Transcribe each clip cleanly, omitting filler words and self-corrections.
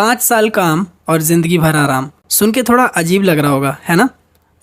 5 साल काम और जिंदगी भर आराम। सुन के थोड़ा अजीब लग रहा होगा, है ना?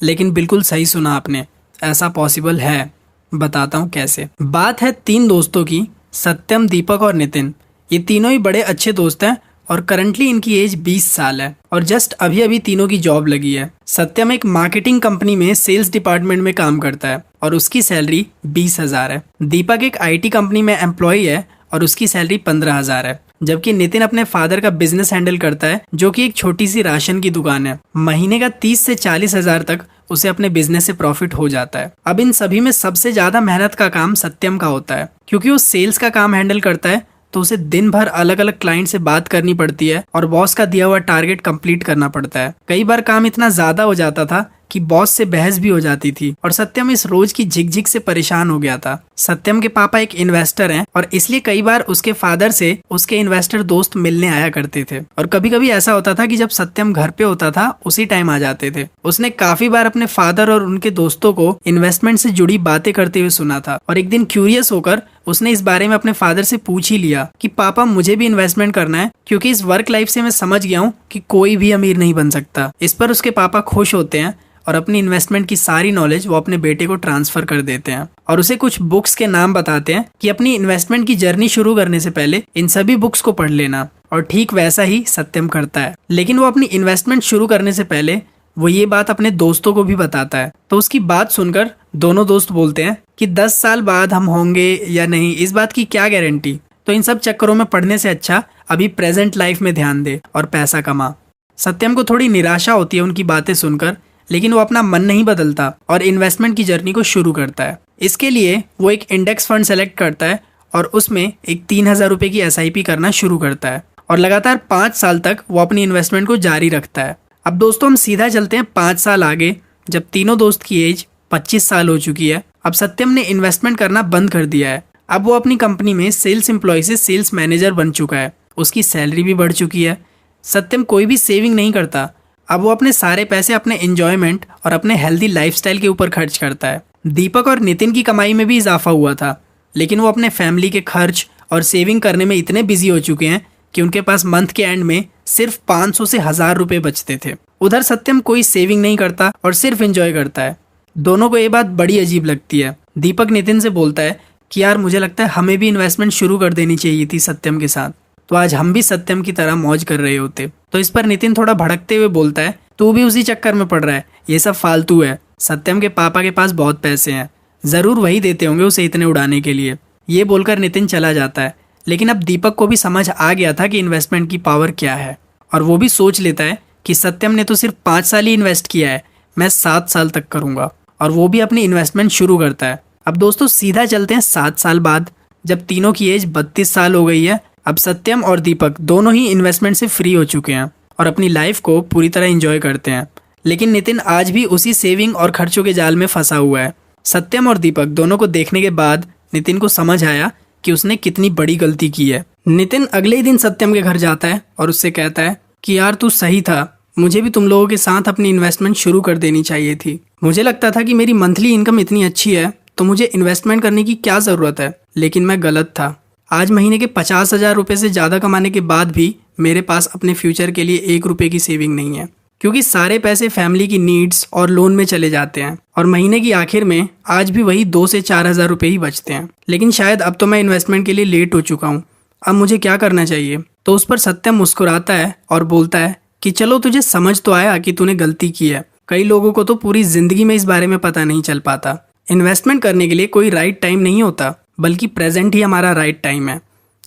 लेकिन बिल्कुल सही सुना आपने, ऐसा पॉसिबल है। बताता हूँ कैसे। बात है 3 दोस्तों की, सत्यम, दीपक और नितिन। ये तीनों ही बड़े अच्छे दोस्त हैं और करंटली इनकी एज 20 साल है और जस्ट अभी अभी तीनों की जॉब लगी है। सत्यम एक मार्केटिंग कंपनी में सेल्स डिपार्टमेंट में काम करता है और उसकी सैलरी 20,000 है। दीपक एक IT कंपनी में एम्प्लॉय है और उसकी सैलरी 15,000 है। जबकि नितिन अपने फादर का बिजनेस हैंडल करता है, जो कि एक छोटी सी राशन की दुकान है। महीने का 30 से 40,000 तक उसे अपने बिजनेस से प्रॉफिट हो जाता है। अब इन सभी में सबसे ज्यादा मेहनत का काम सत्यम का होता है, क्योंकि वो सेल्स का काम हैंडल करता है तो उसे दिन भर अलग अलग क्लाइंट से बात करनी पड़ती है और बॉस का दिया हुआ टारगेट कंप्लीट करना पड़ता है। कई बार काम इतना ज्यादा हो जाता था कि बॉस से बहस भी हो जाती थी और सत्यम इस रोज की झिकझिक से परेशान हो गया था। सत्यम के पापा एक इन्वेस्टर हैं और इसलिए कई बार उसके फादर से उसके इन्वेस्टर दोस्त मिलने आया करते थे और कभी कभी ऐसा होता था कि जब सत्यम घर पे होता था उसी टाइम आ जाते थे। उसने काफी बार अपने फादर और उनके दोस्तों को इन्वेस्टमेंट से जुड़ी बातें करते हुए सुना था और एक दिन क्यूरियस होकर उसने इस बारे में अपने फादर से पूछ ही लिया कि पापा, मुझे भी इन्वेस्टमेंट करना है, क्योंकि इस वर्क लाइफ से मैं समझ गया हूँ कि कोई भी अमीर नहीं बन सकता। इस पर उसके पापा खुश होते हैं और अपनी इन्वेस्टमेंट की सारी नॉलेज वो अपने बेटे को ट्रांसफर कर देते हैं और उसे कुछ बुक्स के नाम बताते हैं कि अपनी इन्वेस्टमेंट की जर्नी शुरू करने से पहले इन सभी बुक्स को पढ़ लेना। और ठीक वैसा ही सत्यम करता है, लेकिन वो अपनी इन्वेस्टमेंट शुरू करने से पहले वो ये बात अपने दोस्तों को भी बताता है। तो उसकी बात सुनकर दोनों दोस्त बोलते हैं कि 10 साल बाद हम होंगे या नहीं, इस बात की क्या गारंटी। तो इन सब चक्करों में पढ़ने से अच्छा अभी प्रेजेंट लाइफ में ध्यान दे और पैसा कमा। सत्यम को थोड़ी निराशा होती है उनकी बातें सुनकर, लेकिन वो अपना मन नहीं बदलता और इन्वेस्टमेंट की जर्नी को शुरू करता है। इसके लिए वो एक इंडेक्स फंड सेलेक्ट करता है और उसमें एक 3,000 रुपए की SIP करना शुरू करता है और लगातार 5 साल तक वो अपनी इन्वेस्टमेंट को जारी रखता है। अब दोस्तों हम सीधा चलते हैं 5 साल आगे, जब तीनों दोस्त की एज 25 साल हो चुकी है। अब सत्यम ने इन्वेस्टमेंट करना बंद कर दिया है। अब वो अपनी कंपनी में सेल्स एम्प्लॉय से सेल्स मैनेजर बन चुका है। उसकी सैलरी भी बढ़ चुकी है। सत्यम कोई भी सेविंग नहीं करता। अब वो अपने सारे पैसे अपने एंजॉयमेंट और अपने हेल्दी लाइफस्टाइल के ऊपर खर्च करता है। दीपक और नितिन की कमाई में भी इजाफा हुआ था, लेकिन वो अपने फैमिली के खर्च और सेविंग करने में इतने बिजी हो चुके हैं कि उनके पास मंथ के एंड में सिर्फ 500 से 1,000 रुपए बचते थे। उधर सत्यम कोई सेविंग नहीं करता और सिर्फ एंजॉय करता है। दोनों को ये बात बड़ी अजीब लगती है। दीपक नितिन से बोलता है कि यार, मुझे लगता है हमें भी इन्वेस्टमेंट शुरू कर देनी चाहिए थी सत्यम के साथ, तो आज हम भी सत्यम की तरह मौज कर रहे होते। तो इस पर नितिन थोड़ा भड़कते हुए बोलता है, तू भी उसी चक्कर में पड़ रहा है, ये सब फालतू है। सत्यम के पापा के पास बहुत पैसे हैं, जरूर वही देते होंगे उसे इतने उड़ाने के लिए। ये बोलकर नितिन चला जाता है। लेकिन अब दीपक को भी समझ आ गया था कि इन्वेस्टमेंट की पावर क्या है और वो भी सोच लेता है कि सत्यम ने तो सिर्फ 5 साल ही इन्वेस्ट किया है, मैं 7 साल तक करूंगा। और वो भी अपनी इन्वेस्टमेंट शुरू करता है। अब दोस्तों सीधा चलते हैं 7 साल बाद, जब तीनों की एज 32 साल हो गई है। अब सत्यम और दीपक दोनों ही इन्वेस्टमेंट से फ्री हो चुके हैं और अपनी लाइफ को पूरी तरह एंजॉय करते हैं। लेकिन नितिन आज भी उसी सेविंग और खर्चों के जाल में फंसा हुआ है। सत्यम और दीपक दोनों को देखने के बाद नितिन को समझ आया कि उसने कितनी बड़ी गलती की है। नितिन अगले ही दिन सत्यम के घर जाता है और उससे कहता है कि यार, तू सही था, मुझे भी तुम लोगों के साथ अपनी इन्वेस्टमेंट शुरू कर देनी चाहिए थी। मुझे लगता था कि मेरी मंथली इनकम इतनी अच्छी है तो मुझे इन्वेस्टमेंट करने की क्या जरूरत है, लेकिन मैं गलत था। आज महीने के 50,000 रुपए से ज्यादा कमाने के बाद भी मेरे पास अपने फ्यूचर के लिए 1 रुपए की सेविंग नहीं है, क्योंकि सारे पैसे फैमिली की नीड्स और लोन में चले जाते हैं और महीने की आखिर में आज भी वही 2 से 4,000 रुपए ही बचते हैं। लेकिन शायद अब तो मैं इन्वेस्टमेंट के लिए लेट हो चुका हूँ, अब मुझे क्या करना चाहिए। तो उस पर सत्यम मुस्कुराता है और बोलता है कि चलो, तुझे समझ तो आया कि तूने गलती की है। कई लोगों को तो पूरी जिंदगी में इस बारे में पता नहीं चल पाता। इन्वेस्टमेंट करने के लिए कोई राइट टाइम नहीं होता, बल्कि प्रेजेंट ही हमारा राइट टाइम है।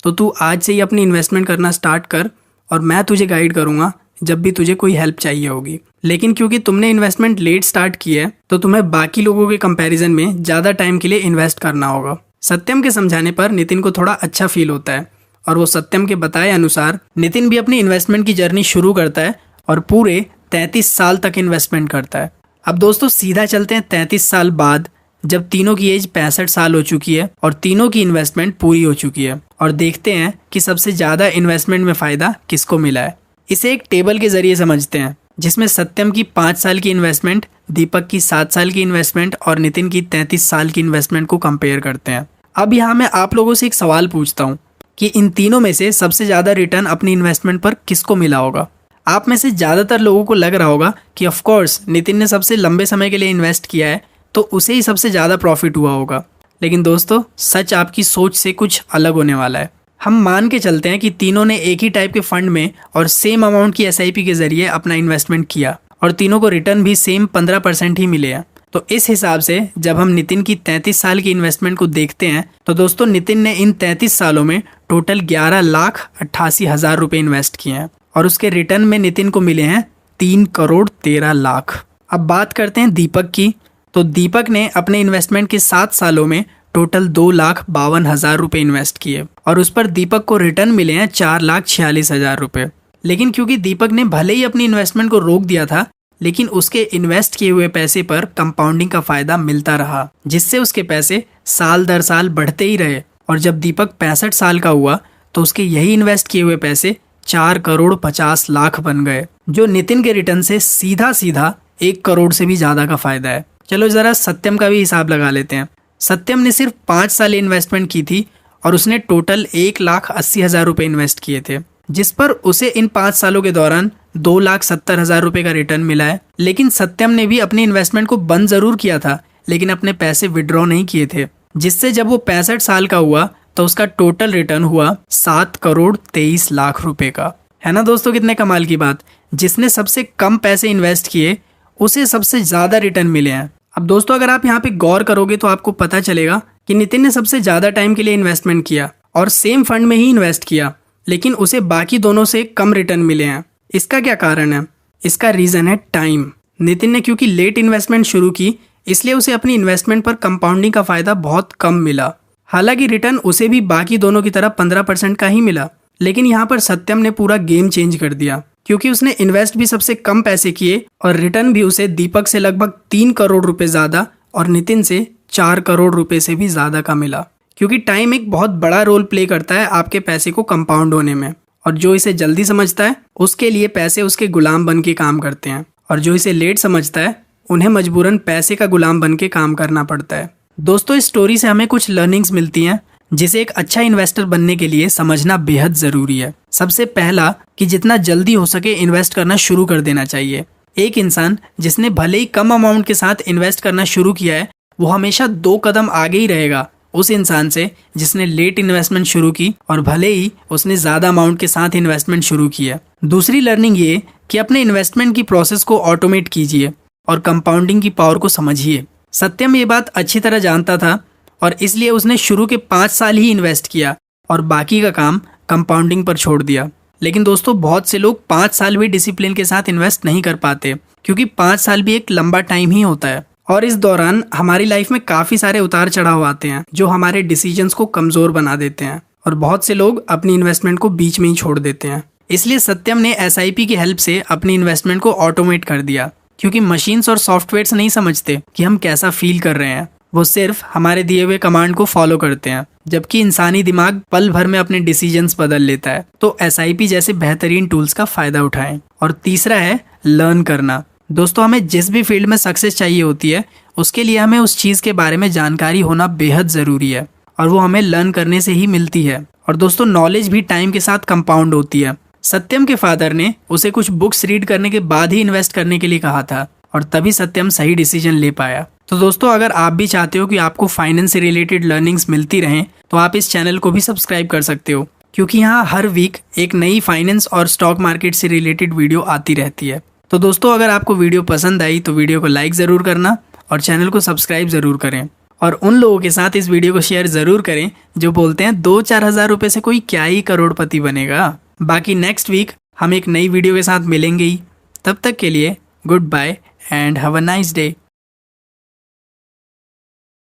तो तू आज से ही अपनी इन्वेस्टमेंट करना स्टार्ट कर और मैं तुझे गाइड करूंगा जब भी तुझे कोई हेल्प चाहिए होगी। लेकिन क्योंकि तुमने इन्वेस्टमेंट लेट स्टार्ट की है तो तुम्हें बाकी लोगों के कंपैरिजन में ज्यादा टाइम के लिए इन्वेस्ट करना होगा। सत्यम के समझाने पर नितिन को थोड़ा अच्छा फील होता है और वो सत्यम के बताए अनुसार नितिन भी अपनी इन्वेस्टमेंट की जर्नी शुरू करता है और पूरे 33 साल तक इन्वेस्टमेंट करता है। अब दोस्तों सीधा चलते हैं 33 साल बाद, जब तीनों की एज 65 साल हो चुकी है और तीनों की इन्वेस्टमेंट पूरी हो चुकी है, और देखते हैं कि सबसे ज्यादा इन्वेस्टमेंट में फायदा किसको मिला है। इसे एक टेबल के जरिए समझते हैं, जिसमें सत्यम की 5 साल की इन्वेस्टमेंट, दीपक की 7 साल की इन्वेस्टमेंट और नितिन की 33 साल की इन्वेस्टमेंट को कंपेयर करते हैं। अब यहाँ मैं आप लोगों से एक सवाल पूछता हूँ कि इन तीनों में से सबसे ज़्यादा रिटर्न अपनी इन्वेस्टमेंट पर किसको मिला होगा। आप में से ज़्यादातर लोगों को लग रहा होगा कि ऑफ कोर्स नितिन ने सबसे लंबे समय के लिए इन्वेस्ट किया है तो उसे ही सबसे ज़्यादा प्रॉफिट हुआ होगा। लेकिन दोस्तों, सच आपकी सोच से कुछ अलग होने वाला है। हम मान के चलते हैं कि तीनों ने एक ही टाइप के फंड में और सेम अमाउंट की SIP के जरिए अपना इन्वेस्टमेंट किया और तीनों को रिटर्न भी सेम 15% ही मिले हैं। तो इस हिसाब से जब हम नितिन की 33 साल की इन्वेस्टमेंट को देखते हैं तो दोस्तों नितिन ने इन 33 सालों में टोटल 11,88,000 रुपये इन्वेस्ट किए हैं और उसके रिटर्न में नितिन को मिले हैं 3,13,00,000। अब बात करते हैं दीपक की। तो दीपक ने अपने इन्वेस्टमेंट के 7 सालों में टोटल 2,52,000 रुपये इन्वेस्ट किए और उस पर दीपक को रिटर्न मिले हैं 4,46,000 रुपये। लेकिन क्योंकि दीपक ने भले ही अपनी इन्वेस्टमेंट को रोक दिया था, लेकिन उसके इन्वेस्ट किए हुए पैसे पर कंपाउंडिंग का फायदा मिलता रहा, जिससे उसके पैसे साल दर साल बढ़ते ही रहे। और जब दीपक 65 साल का हुआ तो उसके यही इन्वेस्ट किए हुए पैसे 4,50,00,000 बन गए, जो नितिन के रिटर्न से सीधा सीधा 1 करोड़ से भी ज्यादा का फायदा है। चलो जरा सत्यम का भी हिसाब लगा लेते हैं। सत्यम ने सिर्फ 5 साल इन्वेस्टमेंट की थी और उसने टोटल 1,80,000 रुपये इन्वेस्ट किए थे, जिस पर उसे इन 5 सालों के दौरान 2,70,000 रुपये का रिटर्न मिला है। लेकिन सत्यम ने भी अपनी इन्वेस्टमेंट को बंद जरूर किया था, लेकिन अपने पैसे विड्रॉ नहीं किए थे, जिससे जब वो 65 साल का हुआ तो उसका टोटल रिटर्न हुआ 7,23,00,000 रुपए का। है ना दोस्तों, कितने कमाल की बात। जिसने सबसे कम पैसे इन्वेस्ट किए उसे सबसे ज्यादा रिटर्न मिले हैं। अब दोस्तों, अगर आप यहाँ पे गौर करोगे तो आपको पता चलेगा कि नितिन ने सबसे ज्यादा टाइम के लिए इन्वेस्टमेंट किया और सेम फंड में ही इन्वेस्ट किया, लेकिन उसे बाकी दोनों से कम रिटर्न मिले हैं। इसका क्या कारण है? इसका रीजन है टाइम। नितिन ने क्योंकि लेट इन्वेस्टमेंट शुरू की, इसलिए उसे अपनी इन्वेस्टमेंट पर कंपाउंडिंग का फायदा बहुत कम मिला। हालांकि रिटर्न उसे भी बाकी दोनों की तरह 15% का ही मिला। लेकिन यहाँ पर सत्यम ने पूरा गेम चेंज कर दिया, क्योंकि उसने इन्वेस्ट भी सबसे कम पैसे किए और रिटर्न भी उसे दीपक से लगभग 3 करोड़ रुपए ज्यादा और नितिन से 4 करोड़ रुपए से भी ज्यादा का मिला। क्योंकि टाइम एक बहुत बड़ा रोल प्ले करता है आपके पैसे को कंपाउंड होने में, और जो इसे जल्दी समझता है उसके लिए पैसे उसके गुलाम बन के काम करते हैं, और जो इसे लेट समझता है उन्हें मजबूरन पैसे का गुलाम बन के काम करना पड़ता है। दोस्तों, इस स्टोरी से हमें कुछ लर्निंग्स मिलती हैं जिसे एक अच्छा इन्वेस्टर बनने के लिए समझना बेहद जरूरी है। सबसे पहला कि जितना जल्दी हो सके इन्वेस्ट करना शुरू कर देना चाहिए। एक इंसान जिसने भले ही कम अमाउंट के साथ इन्वेस्ट करना शुरू किया है, वो हमेशा 2 कदम आगे ही रहेगा उस इंसान से जिसने लेट इन्वेस्टमेंट शुरू की और भले ही उसने ज्यादा अमाउंट के साथ इन्वेस्टमेंट शुरू किया। दूसरी लर्निंग ये कि अपने इन्वेस्टमेंट की प्रोसेस को ऑटोमेट कीजिए और कंपाउंडिंग की पावर को समझिए। सत्यम ये बात अच्छी तरह जानता था और इसलिए उसने शुरू के 5 साल ही इन्वेस्ट किया और बाकी का काम कंपाउंडिंग पर छोड़ दिया। लेकिन दोस्तों, बहुत से लोग 5 साल भी डिसिप्लिन के साथ इन्वेस्ट नहीं कर पाते, क्योंकि 5 साल भी एक लंबा टाइम ही होता है और इस दौरान हमारी लाइफ में काफी सारे उतार चढ़ाव आते हैं जो हमारे डिसीजंस को कमजोर बना देते हैं, और बहुत से लोग अपनी इन्वेस्टमेंट को बीच में ही छोड़ देते हैं। इसलिए सत्यम ने SIP की हेल्प से अपनी इन्वेस्टमेंट को ऑटोमेट कर दिया, क्योंकि मशीन्स और सॉफ्टवेयर्स नहीं समझते कि हम कैसा फील कर रहे हैं, वो सिर्फ हमारे दिए हुए कमांड को फॉलो करते हैं, जबकि इंसानी दिमाग पल भर में अपने डिसीजंस बदल लेता है। तो SIP जैसे बेहतरीन टूल्स का फायदा उठाएं। और तीसरा है लर्न करना। दोस्तों, हमें जिस भी फील्ड में सक्सेस चाहिए होती है उसके लिए हमें उस चीज के बारे में जानकारी होना बेहद जरूरी है, और वो हमें लर्न करने से ही मिलती है। और दोस्तों, नॉलेज भी टाइम के साथ कंपाउंड होती है। सत्यम के फादर ने उसे कुछ बुक्स रीड करने के बाद ही इन्वेस्ट करने के लिए कहा था, और तभी सत्यम सही डिसीजन ले पाया। तो दोस्तों, अगर आप भी चाहते हो कि आपको फाइनेंस से रिलेटेड लर्निंग्स मिलती रहें तो आप इस चैनल को भी सब्सक्राइब कर सकते हो, क्योंकि यहाँ हर वीक एक नई फाइनेंस और स्टॉक मार्केट से रिलेटेड वीडियो आती रहती है। तो दोस्तों, अगर आपको वीडियो पसंद आई तो वीडियो को लाइक ज़रूर करना और चैनल को सब्सक्राइब ज़रूर करें, और उन लोगों के साथ इस वीडियो को शेयर ज़रूर करें जो बोलते हैं 2-4 हज़ार रुपये से कोई क्या ही करोड़पति बनेगा। बाकी नेक्स्ट वीक हम एक नई वीडियो के साथ मिलेंगे ही। तब तक के लिए good bye and have a nice day.